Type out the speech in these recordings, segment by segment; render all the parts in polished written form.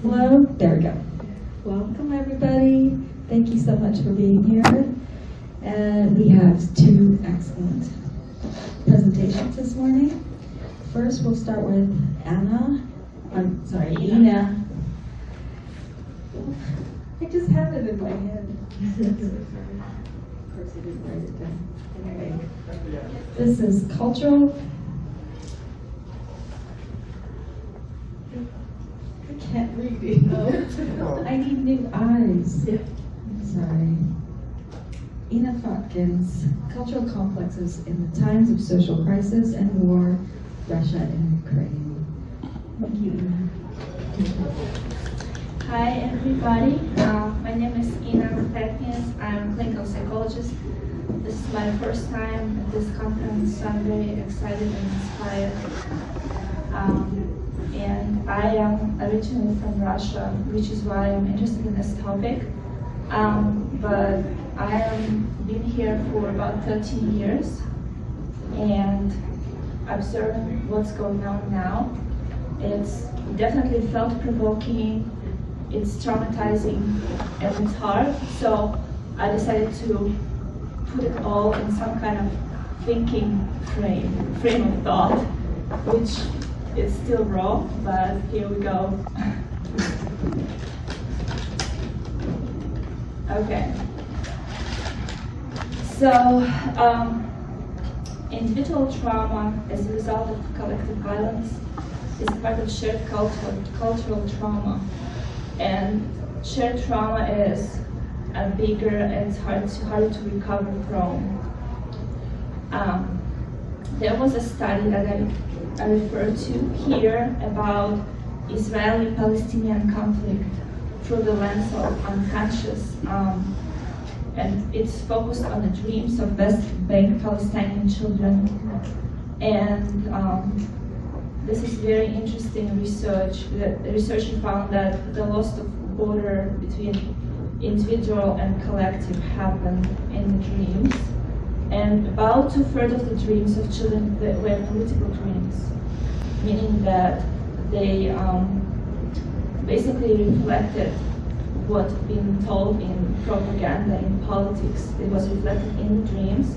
Hello, there we go. Welcome everybody. Thank you so much for being here. And we have two excellent presentations this morning. First, we'll start with Ina. I just had it in my head. Of course, I didn't write it down. Anyway, this is cultural. I can't read it. I need new eyes. Sorry. Ina Fotkin's Cultural Complexes in the Times of Social Crisis and War, Russia and Ukraine. Thank you, Ina. Hi everybody, my name is Ina Fotkin. I'm a clinical psychologist. This is my first time at this conference, so I'm very excited and inspired. And I am originally from Russia, which is why I'm interested in this topic. But I have been here for about 13 years and observing what's going on now. It's definitely felt provoking, it's traumatizing, and it's hard. So I decided to put it all in some kind of thinking frame of thought, which is still raw, but here we go. Okay. So, individual trauma as a result of collective violence is part of shared cultural trauma. And shared trauma is bigger and it's harder to recover from. There was a study that I referred to here about Israeli-Palestinian conflict through the lens of unconscious, and it's focused on the dreams of West Bank Palestinian children. And this is very interesting research. The researcher found that the loss of border between individual and collective happened in the dreams. And about 2/3 of the dreams of children were political dreams, meaning that they basically reflected what been told in propaganda, in politics. It was reflected in the dreams.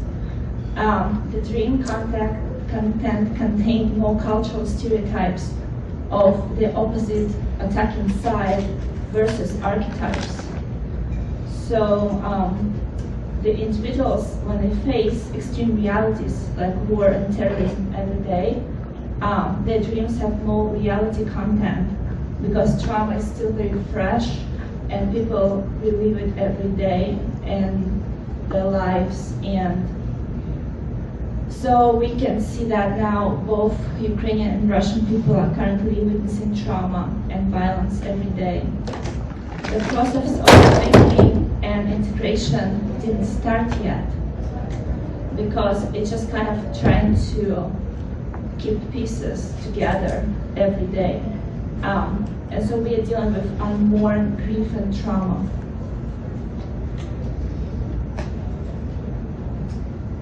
The dream content contained more cultural stereotypes of the opposite attacking side versus archetypes. So the individuals, when they face extreme realities like war and terrorism every day, their dreams have more reality content because trauma is still very fresh and people relive it every day in their lives. And so we can see that now both Ukrainian and Russian people are currently witnessing trauma and violence every day. The process of thinking and integration didn't start yet because it's just kind of trying to keep pieces together every day. And so we are dealing with unmourned grief and trauma.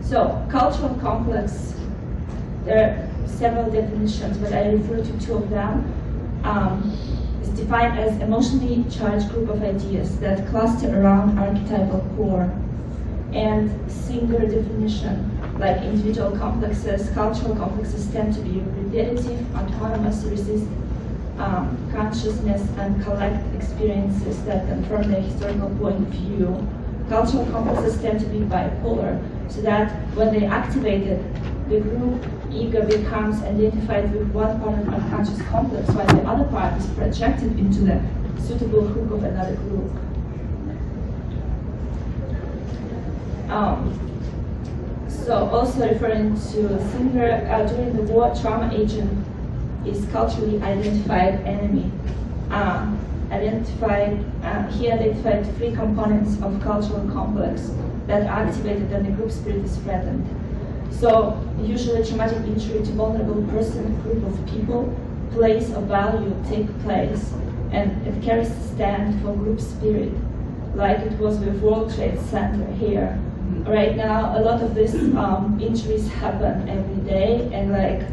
So, cultural complex, there are several definitions, but I refer to two of them. It's defined as emotionally charged group of ideas that cluster around archetypal core. And singular definition, like individual complexes, cultural complexes tend to be repetitive, autonomous, resist consciousness, and collect experiences that confirm their historical point of view. Cultural complexes tend to be bipolar, so that when they activated, the group ego becomes identified with one part of unconscious complex, while the other part is projected into the suitable hook of another group. So also referring to singular, during the war, trauma agent is culturally identified enemy. He identified three components of cultural complex that are activated when the group spirit is threatened. So usually traumatic injury to vulnerable person, group of people, place of value take place, and it carries a stand for group spirit, like it was with World Trade Center here. Right now, a lot of these injuries happen every day, and like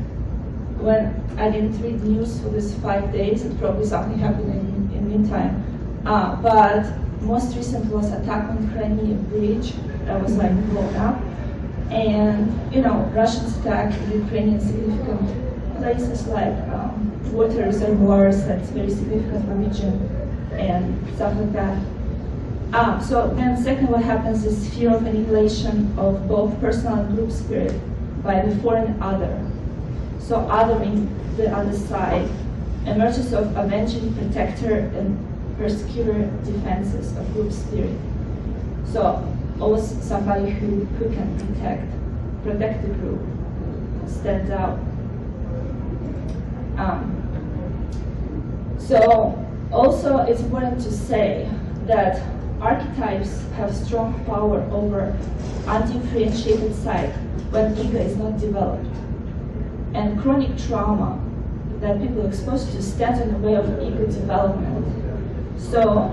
when I didn't read news for these 5 days, it probably something happened in meantime. But most recent was attack on Crimea bridge that was like blown up. And, Russians attack Ukrainian significant places like water reservoirs, that's very significant for region, and stuff like that. So then second, what happens is fear of annihilation of both personal and group spirit by the foreign other. So othering the other side, emergence of avenging protector and persecutor defenses of group spirit. So always somebody who can protect the group, stands out. So also it's important to say that archetypes have strong power over undifferentiated side when ego is not developed. And chronic trauma that people are exposed to stands in the way of ego development. So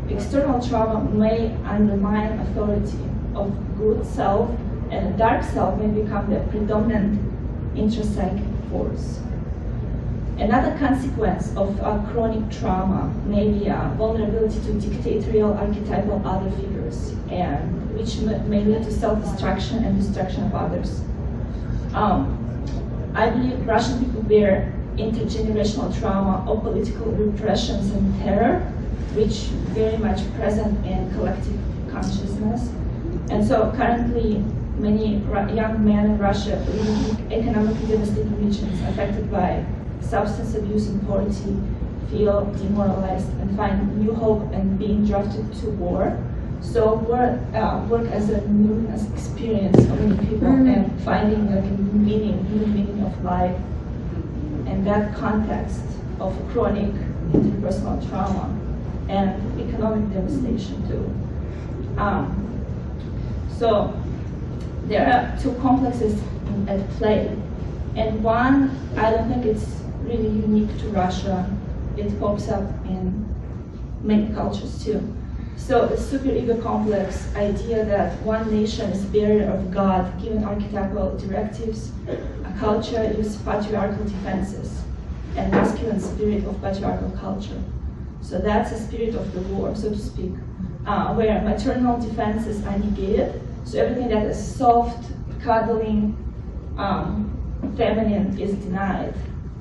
external trauma may undermine authority of good self, and a dark self may become the predominant intrapsychic force. Another consequence of chronic trauma may be vulnerability to dictatorial archetypal other figures, and which may lead to self-destruction and destruction of others. I believe Russian people bear intergenerational trauma of political repressions and terror, which very much present in collective consciousness. And so currently, many young men in Russia live in economically devastated regions affected by substance abuse and poverty, feel demoralized and find new hope and being drafted to war. So work as a Numinous experience for many people and finding like a new meaning of life. And that context of chronic interpersonal trauma and economic devastation too. So there are two complexes at play. And one, I don't think it's really unique to Russia. It pops up in many cultures too. So the superego complex idea that one nation is bearer of God, given archetypal directives, a culture uses patriarchal defenses, and masculine spirit of patriarchal culture. So that's a spirit of the war, so to speak, where maternal defenses are negated. So everything that is soft, cuddling, feminine is denied.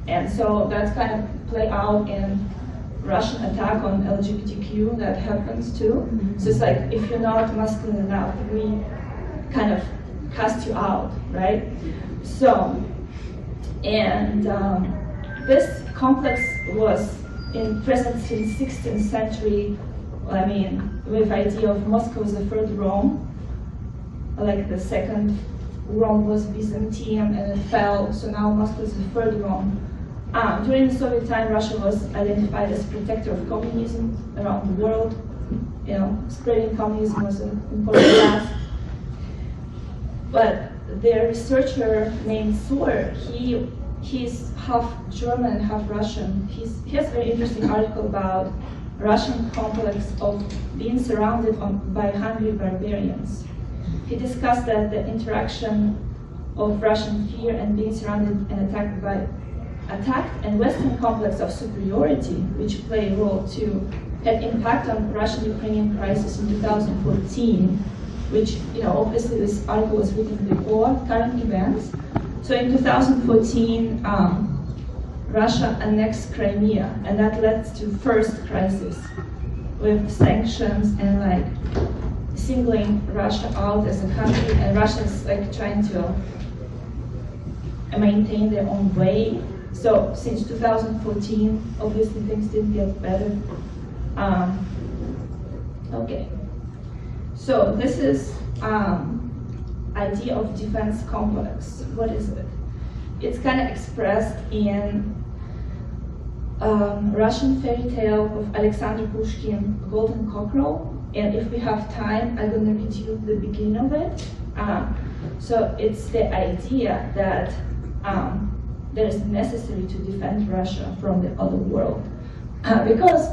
And so that's kind of play out in Russian attack on LGBTQ that happens too. Mm-hmm. So it's like, if you're not masculine enough, we kind of cast you out, right? So, and this complex was present in 16th century, I mean, with idea of Moscow as the third Rome, like the second Rome was Byzantium and it fell, so now Moscow is the third Rome. During the Soviet time, Russia was identified as protector of communism around the world. Spreading communism was an important task. But their researcher named Suhr, he's half German and half Russian. He has a very interesting article about Russian complex of being surrounded by hungry barbarians. He discussed that the interaction of Russian fear and being surrounded and attacked and Western complex of superiority, which play a role too, had impact on Russian-Ukrainian crisis in 2014, which, obviously this article was written before current events. So in 2014, Russia annexed Crimea, and that led to first crisis with sanctions and singling Russia out as a country, and Russians trying to maintain their own way. So since 2014, obviously things didn't get better. Okay. So this is idea of defense complex. What is it? It's kind of expressed in Russian fairy tale of Alexander Pushkin, Golden Cockerel. And if we have time, I'm going to read you the beginning of it. So it's the idea that that is necessary to defend Russia from the other world. Because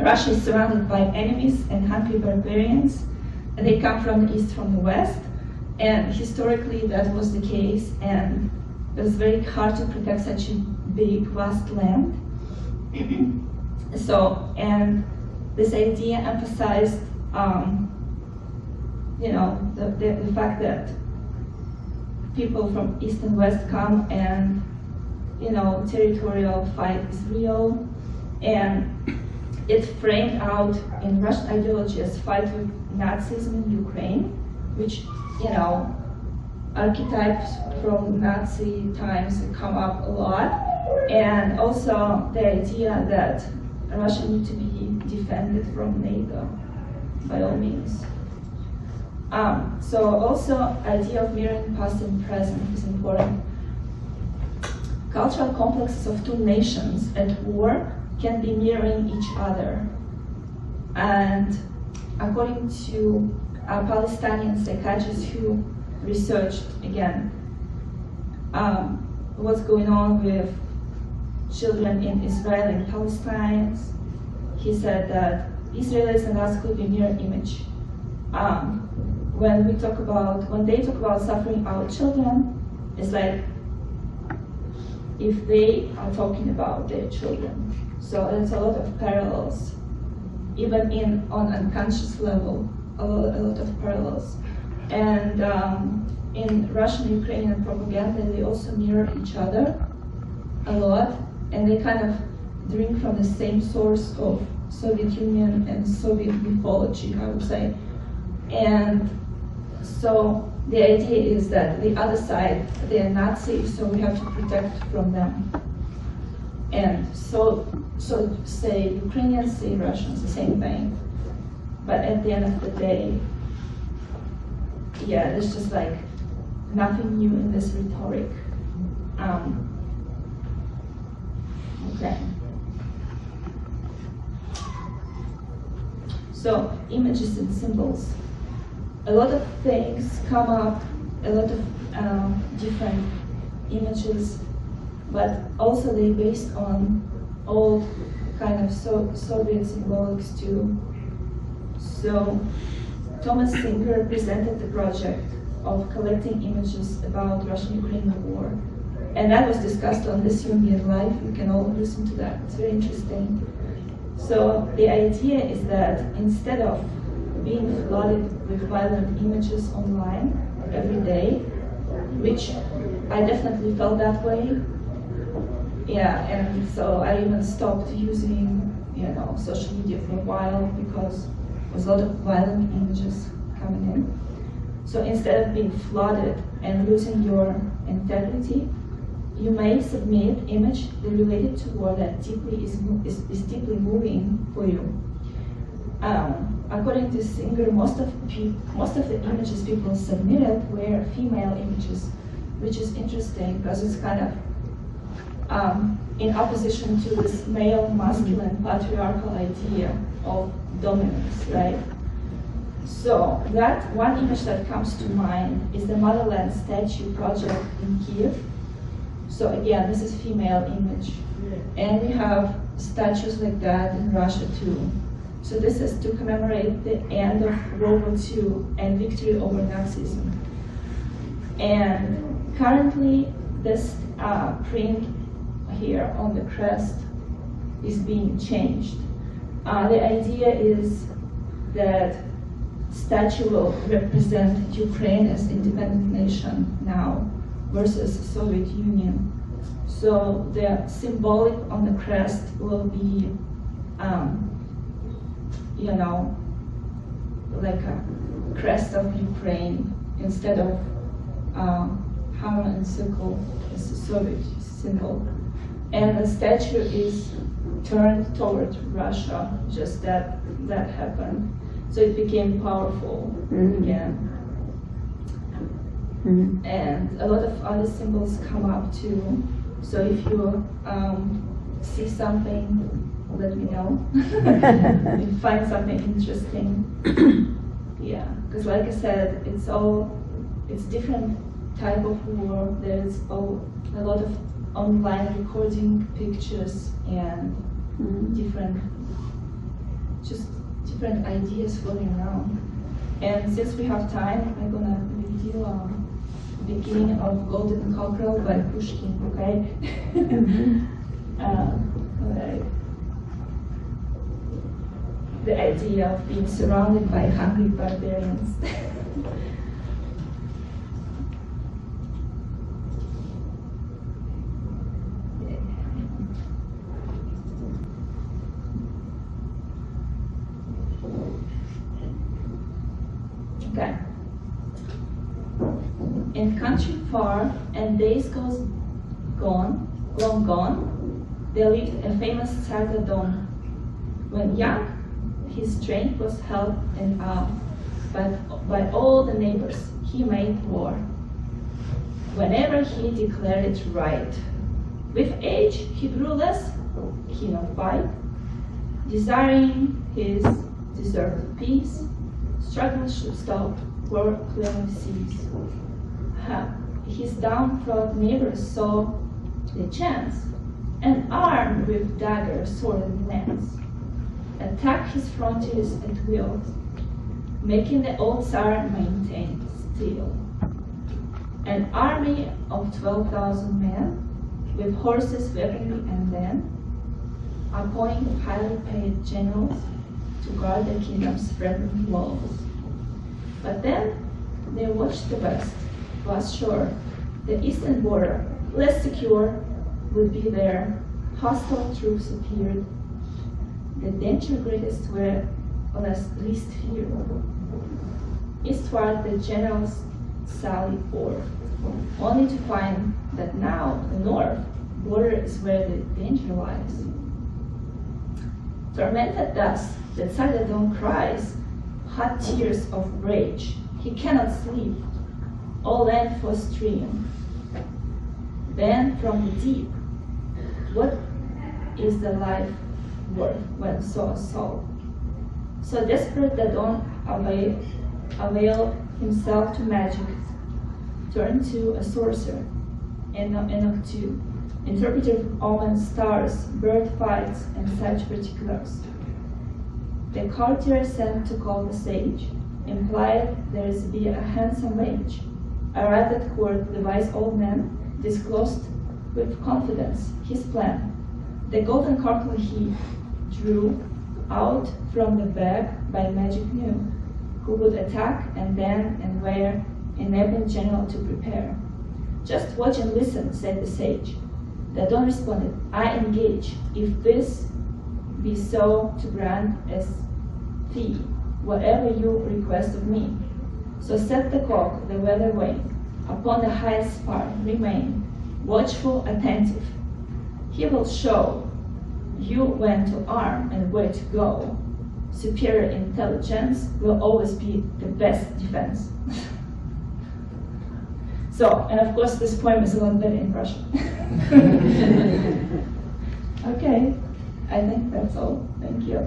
Russia is surrounded by enemies and hungry barbarians, and they come from the east, from the west, and historically that was the case, and it was very hard to protect such a big, vast land. So, and this idea emphasized, the fact that people from East and West come and, territorial fight is real, and it framed out in Russian ideology as fight with Nazism in Ukraine, which, archetypes from Nazi times come up a lot, and also the idea that Russia needs to be defended from NATO by all means. So also idea of mirroring past and present is important. Cultural complexes of two nations at war can be mirroring each other. And according to a Palestinian psychiatrist who researched, again, what's going on with children in Israel and Palestine, he said that Israelis and us could be mirror image. When they talk about suffering our children, it's like if they are talking about their children. So there's a lot of parallels, even on unconscious level, a lot of parallels. And in Russian Ukrainian propaganda, they also mirror each other a lot, and they kind of drink from the same source of Soviet Union and Soviet mythology, I would say. And so the idea is that the other side, they are Nazis, so we have to protect from them. And so say Ukrainians, say Russians, the same thing. But at the end of the day, yeah, there's just like nothing new in this rhetoric. Okay. So images and symbols. A lot of things come up, a lot of different images, but also they're based on old kind of Soviet symbolics too. So Thomas Singer presented the project of collecting images about Russian-Ukrainian war. And that was discussed on This Jungian Life. You can all listen to that. It's very interesting. So the idea is that instead of being flooded with violent images online every day, which I definitely felt that way. Yeah, and so I even stopped using, social media for a while because there was a lot of violent images coming in. So instead of being flooded and losing your integrity, you may submit image related to war that is deeply moving for you. According to Singer, most of the images people submitted were female images, which is interesting because it's kind of in opposition to this male, masculine, patriarchal idea of dominance, right? So that one image that comes to mind is the Motherland Statue project in Kiev. So again, this is female image. And we have statues like that in Russia too. So this is to commemorate the end of World War II and victory over Nazism. And currently, this print here on the crest is being changed. The idea is that statue will represent Ukraine as independent nation now versus Soviet Union. So the symbolic on the crest will be, like a crest of Ukraine instead of hammer and sickle as a Soviet symbol. And the statue is turned toward Russia, just that happened. So it became powerful again. And a lot of other symbols come up too. So if you see something, let me know. If you find something interesting. Yeah, because like I said, it's different type of war. There's a lot of online recording pictures and different ideas floating around. And since we have time, I'm gonna read you Beginning of Golden Cockerel by Pushkin, okay? Alright. the idea of being surrounded by hungry barbarians. Okay. In country far and days long gone, there lived a famous Sargadon. When young, his strength was held in awe, but by all the neighbors he made war. Whenever he declared it right, with age he grew less keen of fight, desiring his deserved peace. Struggle should stop, war clearly cease. His downtrodden neighbors saw the chance, and armed with daggers, sword, and lance, attack his frontiers at will, making the old Tsar maintain still. An army of 12,000 men, with horses, weaponry, and then appointing highly paid generals to guard the kingdom's threatening walls. But then they watched the west, was sure the eastern border, less secure, would be there. Hostile troops appeared. The danger greatest were least feared. Eastward the generals sallied forth, only to find that now the north border is where the danger lies. Tormented thus, the Sargadon cries hot tears of rage. He cannot sleep, all land for stream. Then from the deep, what is the life worth when so assault? So desperate that Don avail himself to magic, turned to a sorcerer, Enoch too, interpreter of omens, stars, bird fights, and such particulars. The courtier sent to call the sage, implied there is to be a handsome wage. Arrived at court, the wise old man disclosed with confidence his plan. The golden cork he drew out from the bag by magic knew, who would attack and then and where, enabled general to prepare. Just watch and listen, said the sage. The Don responded, I engage, if this be so, to grant as fee whatever you request of me. So set the cock the weather wane, upon the highest part remain, watchful, attentive. He will show you when to arm and where to go. Superior intelligence will always be the best defense. So, and of course this poem is a lot better in Russian. Okay, I think that's all. Thank you.